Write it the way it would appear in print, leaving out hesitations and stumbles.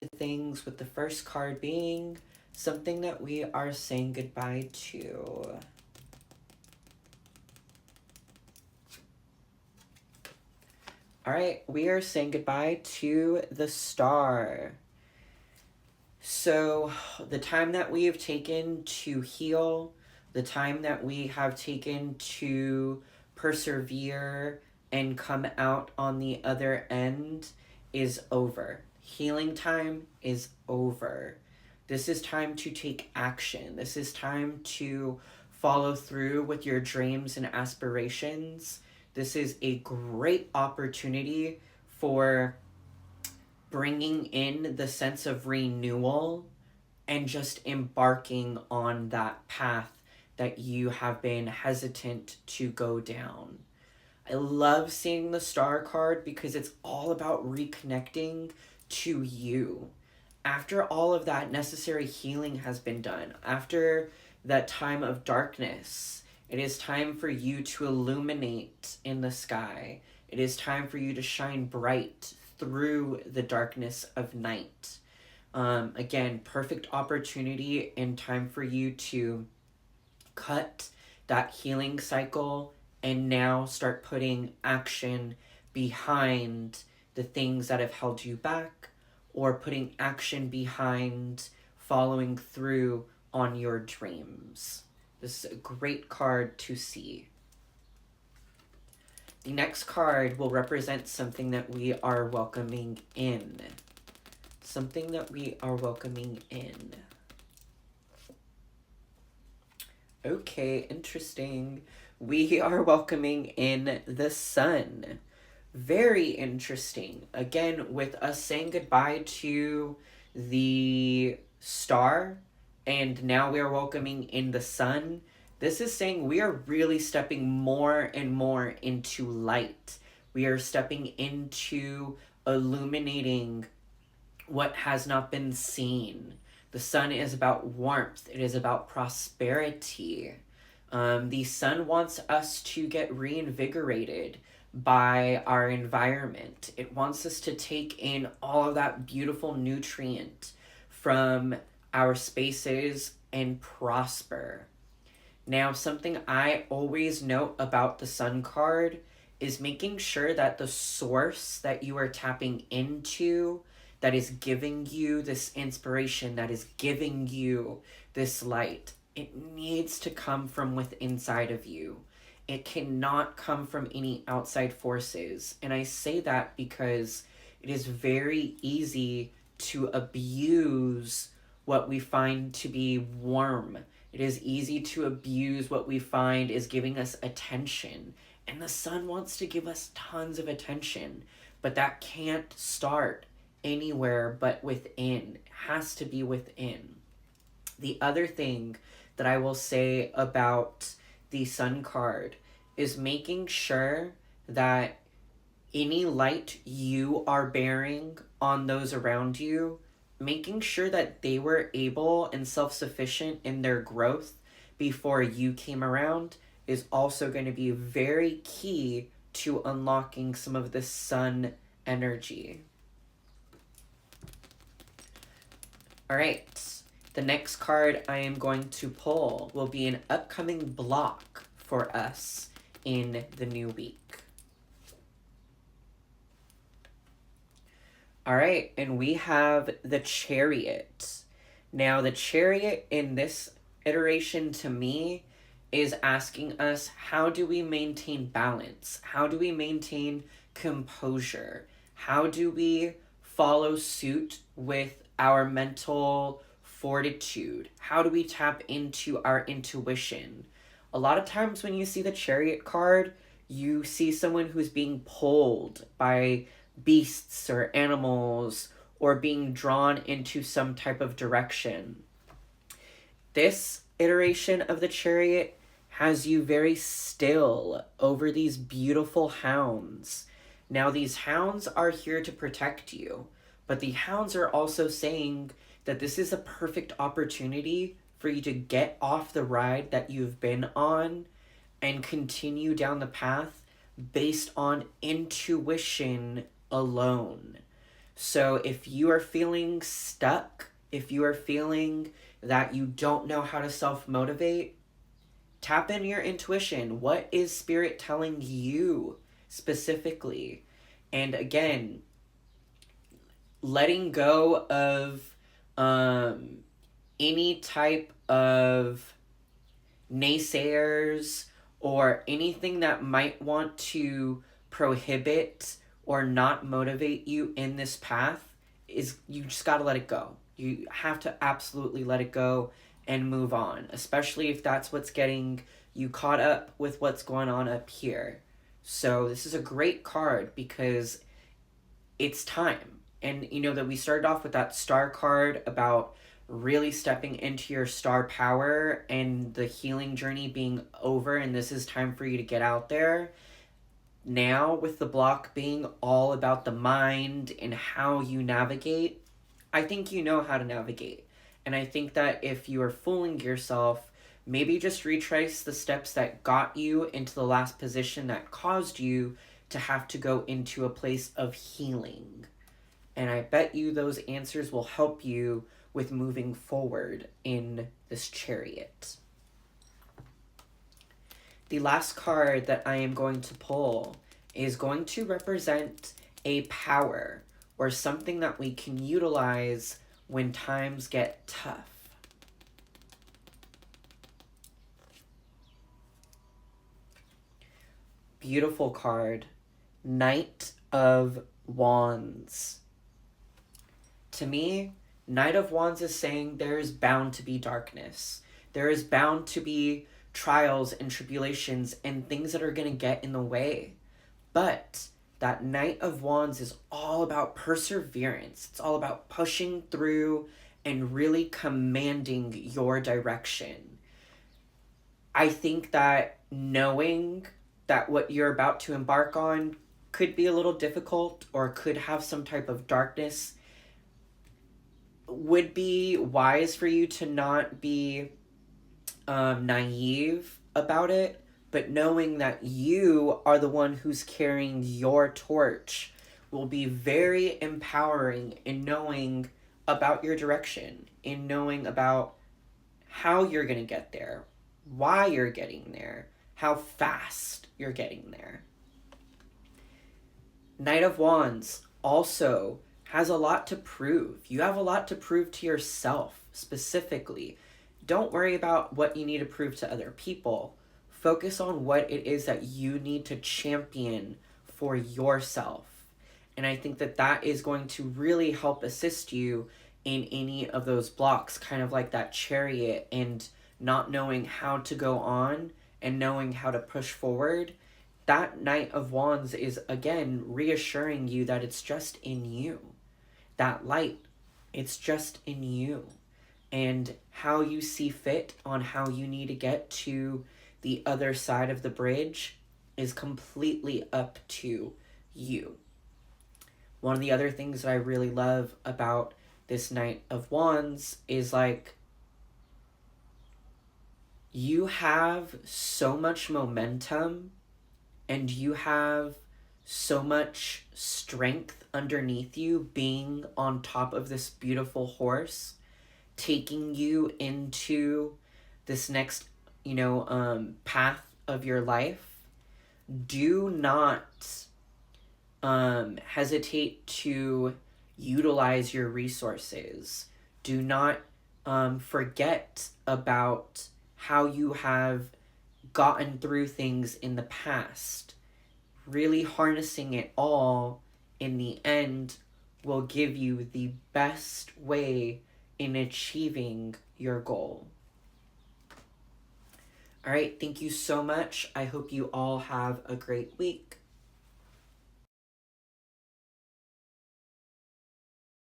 things, with the first card being something that we are saying goodbye to. All right, we are saying goodbye to the Star. So, the time that we have taken to heal, the time that we have taken to persevere and come out on the other end is over. Healing time is over. This is time to take action. This is time to follow through with your dreams and aspirations. This is a great opportunity for bringing in the sense of renewal and just embarking on that path that you have been hesitant to go down. I love seeing the Star card because it's all about reconnecting to you. After all of that necessary healing has been done, after that time of darkness, it is time for you to illuminate in the sky. It is time for you to shine bright through the darkness of night. Again, perfect opportunity and time for you to cut that healing cycle and now start putting action behind the things that have held you back, or putting action behind following through on your dreams. This is a great card to see. The next card will represent something that we are welcoming in. Something that we are welcoming in. Okay, interesting. We are welcoming in the Sun. Very interesting. Again, with us saying goodbye to the Star, and now we are welcoming in the Sun. This is saying we are really stepping more and more into light. We are stepping into illuminating what has not been seen. The Sun is about warmth. It is about prosperity. The Sun wants us to get reinvigorated by our environment. It wants us to take in all of that beautiful nutrient from our spaces and prosper. Now, something I always note about the Sun card is making sure that the source that you are tapping into, that is giving you this inspiration, that is giving you this light, it needs to come from within inside of you. It cannot come from any outside forces. And I say that because it is very easy to abuse what we find to be warm. It is easy to abuse what we find is giving us attention. And the Sun wants to give us tons of attention, but that can't start anywhere but within. It has to be within. The other thing that I will say about the Sun card is making sure that any light you are bearing on those around you, making sure that they were able and self-sufficient in their growth before you came around is also going to be very key to unlocking some of the Sun energy. All right, the next card I am going to pull will be an upcoming block for us in the new week. All right, and we have the Chariot. Now, the Chariot in this iteration to me is asking us, how do we maintain balance? How do we maintain composure? How do we follow suit with our mental fortitude? How do we tap into our intuition? A lot of times when you see the Chariot card, you see someone who's being pulled by beasts or animals or being drawn into some type of direction. This iteration of the Chariot has you very still over these beautiful hounds. Now, these hounds are here to protect you, but the hounds are also saying that this is a perfect opportunity for you to get off the ride that you've been on and continue down the path based on intuition alone. So if you are feeling stuck, if you are feeling that you don't know how to self-motivate, tap into your intuition. What is Spirit telling you specifically? And again, letting go of um, any type of naysayers or anything that might want to prohibit or not motivate you in this path is, you just got to let it go. You have to absolutely let it go and move on, especially if that's what's getting you caught up with what's going on up here. So this is a great card because it's time. And you know that we started off with that star card about really stepping into your star power and the healing journey being over, and this is time for you to get out there. Now, with the block being all about the mind and how you navigate, I think you know how to navigate. And I think that if you are fooling yourself, maybe just retrace the steps that got you into the last position that caused you to have to go into a place of healing. And I bet you those answers will help you with moving forward in this Chariot. The last card that I am going to pull is going to represent a power or something that we can utilize when times get tough. Beautiful card. Knight of Wands. To me, Knight of Wands is saying there is bound to be darkness. There is bound to be trials and tribulations and things that are going to get in the way. But that Knight of Wands is all about perseverance. It's all about pushing through and really commanding your direction. I think that knowing that what you're about to embark on could be a little difficult or could have some type of darkness would be wise for you to not be naive about it, but knowing that you are the one who's carrying your torch will be very empowering in knowing about your direction, in knowing about how you're going to get there, why you're getting there, how fast you're getting there. Knight of Wands also has a lot to prove. You have a lot to prove to yourself specifically. Don't worry about what you need to prove to other people. Focus on what it is that you need to champion for yourself. And I think that that is going to really help assist you in any of those blocks, kind of like that Chariot and not knowing how to go on and knowing how to push forward. That Knight of Wands is, again, reassuring you that it's just in you. That light, it's just in you. And how you see fit on how you need to get to the other side of the bridge is completely up to you. One of the other things that I really love about this Knight of Wands is like, you have so much momentum and you have so much strength underneath you being on top of this beautiful horse, taking you into this next, path of your life. Do not hesitate to utilize your resources. Do not forget about how you have gotten through things in the past. Really harnessing it all in the end will give you the best way in achieving your goal. All right, thank you so much. I hope you all have a great week.